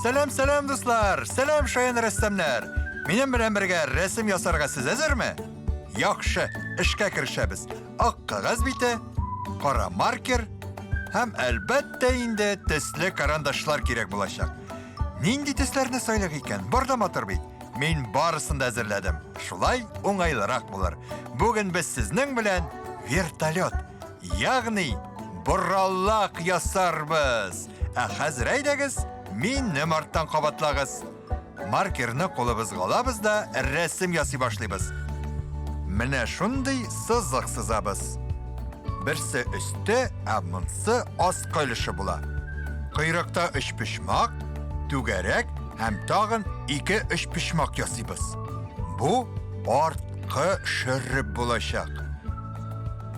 Selam dostlar, selam şayan rəssəmlər. Benim bilen birgə resim yasarga siz hazırmı? Yaxşı, işə kirişəbiz. Aq qağaz biti, qara marker, hem elbette indi tesli karandaşlar gerek bulaşaq. Nindi teslerini söylək ikən, burada motor bit. Men barısını da hazırladım. Şulay oңайлырақ bulur. Bugün biz sizning bilen vertolyot, yağni buralaq yasarbız. Hazır aydagiz, men nimartdan qabatlag'iz. Markerni qo'libizga olamiz da rasm yasay boshlaymiz. Mana shunday siziq sizamiz. Birsi üstü, amınsı az qilishi bo'la. Quyruqda 3 pishmoq, tugarak ham tag'in 2-3 pishmoq yasaymiz. Bu ortqi shirib bo'lashaq.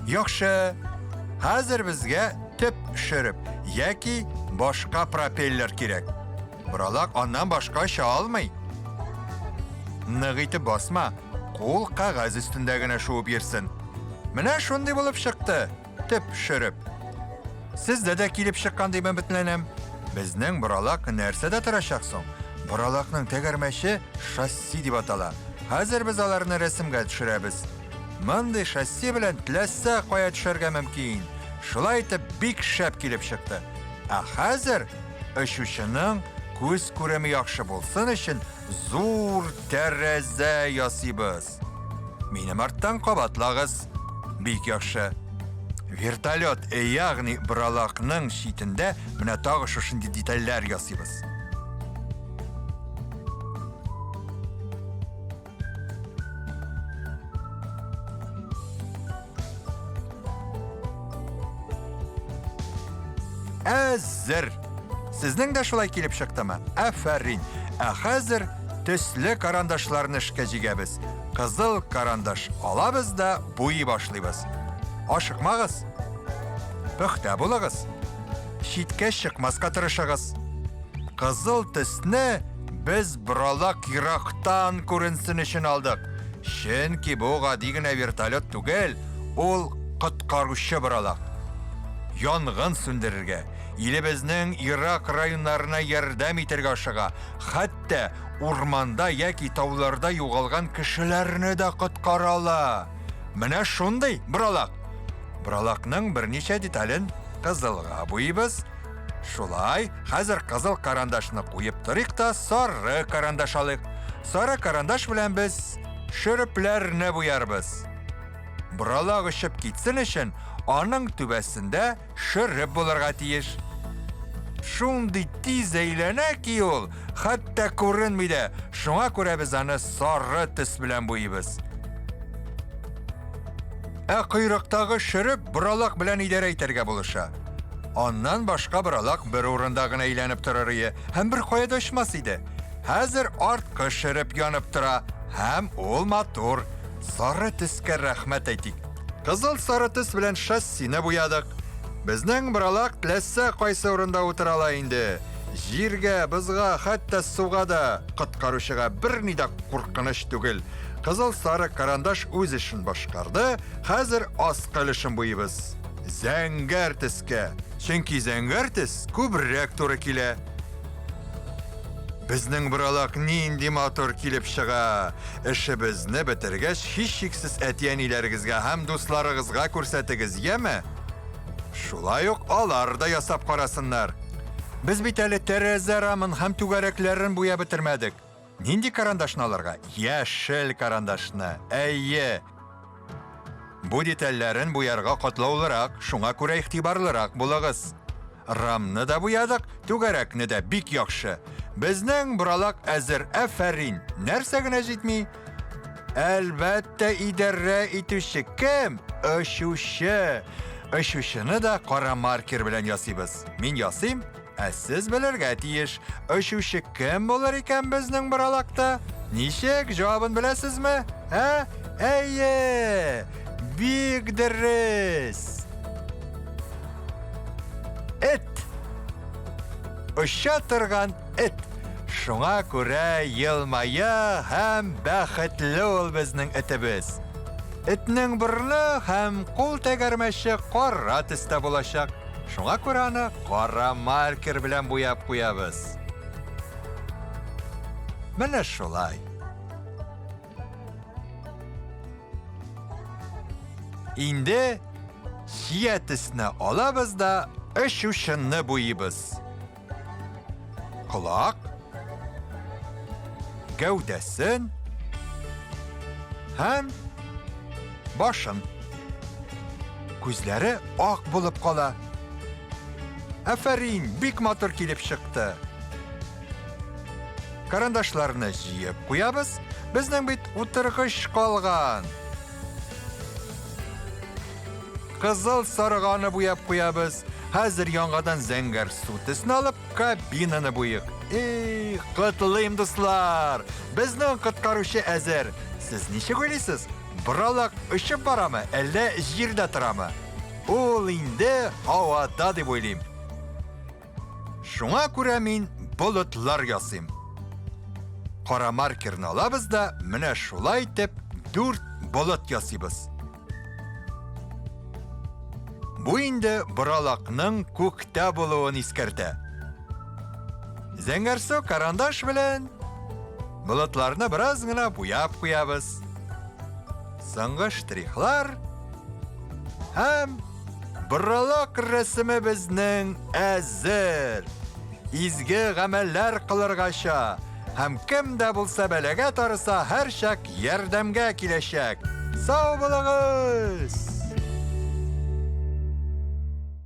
Yaxshi, hozir bizga tip shirib yoki boshqa propeller kerak. Buralaq ondan boshqa ish olmay. Nig'itib bosma, qo'l qog'oz ustundagina shuvib yersin. Mana shunday bo'lib chiqdi. Tip shirib. Sizda da kelib chiqqan deyman bitlanim. Bizning buralaq narsada turashaqson. Buralaqning tegarmashi shassi deb ataladi. Hozir biz ularni rasmga tushiramiz. Bunday shassi bilan tilasa qo'ya tushirga mumkin. Shulay etib bik shap kelib chiqdi. Hozir o'shuchining ko'z ko'rimi yaxshi bo'lsin uchun zo'r deraza yasaymiz. Meni martdan qabatlag'iz. Bik yaxshi. Vertolyot, ya'ni buraloqning shitida mana tog'i shunday detallar yasaymiz. Hazır. Sizning de shulay kelib chiqdimi? Afarin. Hozir tusli karandaşlarni ishga jigamiz. Qizil karandash olamiz da bo'yi boshlaymiz. Oshiqmag'iz. Puxta bo'lag'iz. Shitga chiqmasga tirishig'iz. Qizil tusni biz buraloq yiroqdan ko'rinsin uchun oldik. Chunki bu g'adigina vertolyot tugul, ol qutqaruvchi buraloq. Yong'in söndürürge, ilibizning Irak rayonlarına yordam etirge aşıga, hatta ormanda yoki tavlarda yo'qolgan kishilarni da qutqarala. Mana shunday buraloq. Buraloqning bir necha detalin qizilga bo'yibız. Shulay, hozir qizil karandashni qo'yib turik da sari karandash olik. Sari karandash bilan biz shiriblarni bo'yarmiz. Buraloq ishib ketsin uchun onun tübəsində şirib bo'lirga tiyish. Shunday tez aylanaki ki yo'l, hatta ko'rinmaydi. Shunga ko'ra biz ani sari tus bilan bo'yibız. Quyruqdagi shirib buraloq bilan idora etarga bo'lishi. Ondan boshqa buraloq bir o'rindagina aylanib turardi, ham bir qo'yada ushmas edi. Hozir ortqi shirib yonib tura, ham ol motor. Sari tusga rahmat aytik. Qizil sari tus bilan shassini bo'yadik. Bizning buraloq tilasa qaysi o'rinda o'tira oladi. Yerga, bizga, hatto suvga da qutqaruvchiga bir nida qo'rqinish tugul. Qizil sari karandash o'z ishini boshqardi. Hozir oz qilishim bo'yibız. Zangar tusga. Chunki zangar tus ko'proq to'g'ri keladi. Bizning buraloq nindi motor kelib chiqa. Ishimizni bitirgach, hech cheksiz atiyanilaringizga ham do'stlaringizga ko'rsatigiz, yemi? Shulay yo'q, ularda yasab qarasinlar. Biz bitali teraza ramin ham tugaraklarini bo'yab bitirmadik. Nindi karandashni olarga? Yashil karandashni. Ayye. Bu detallarin bo'yarga qatlovliroq, shunga ko'ra e'tiborliroq bo'lag'iz. Ramni da bo'yadik, tugarakni da bik yaxshi. Bizning buraloq azir afarin. Narsagina jetmi? Albatta idora etuvchi kim? O'shushi. O'shushini da qora marker bilan yasaymiz. Men yasayim, siz bilirga tiyish. O'shushi kim bo'lar ekan bizning buraloqda? Nishik javobini bilasizmi? Ha? Ayye! Big Dris. Et. O'sha turgan et. Shunga ko'ra yilmaya ham baxtli ol bizning itimiz. Itning burni ham qo'l tegarmashi qora tusda bo'lashaq. Shunga ko'ra qora marker bilan bo'yab qo'yamiz. Менә шулай. Инде чиятісні алабыз да үш ушынны буйыбыз. Құлақ, гәүдәсен һәм башын. Күзләре ак булып кала. Афарин, бик матур килеп чыкты. Карандашларны җыеп куябыз. Безнең бит утыргыч калган. Кызыл сарыганы буяп куябыз. Хәзер яңадан зәңгәр су төсен алып, кабинаны буйык. Котлыйм, дуслар. Безнең коткаручы әзер. Сез ничек уйлыйсыз? Буралак очып барамы, әллә җирдә торамы? Ул инде һавада дип уйлыйм. Шуңа күрә мин болытлар ясыйм. Кара маркерны алабыз да, менә шулай итеп 4 болыт ясыйбыз. Бу инде буралакның күктә булуын искәртә. Зәңгәр су карандаш белән болытларны бераз гына буяп куябыз. Соңгы штрихлар һәм буралак рәсеме безнең әзер. Изге гамәлләр кылыргача һәм кем дә булса бәләгә тарыса, һәр чак ярдәмгә киләчәк. Сау булыгыз!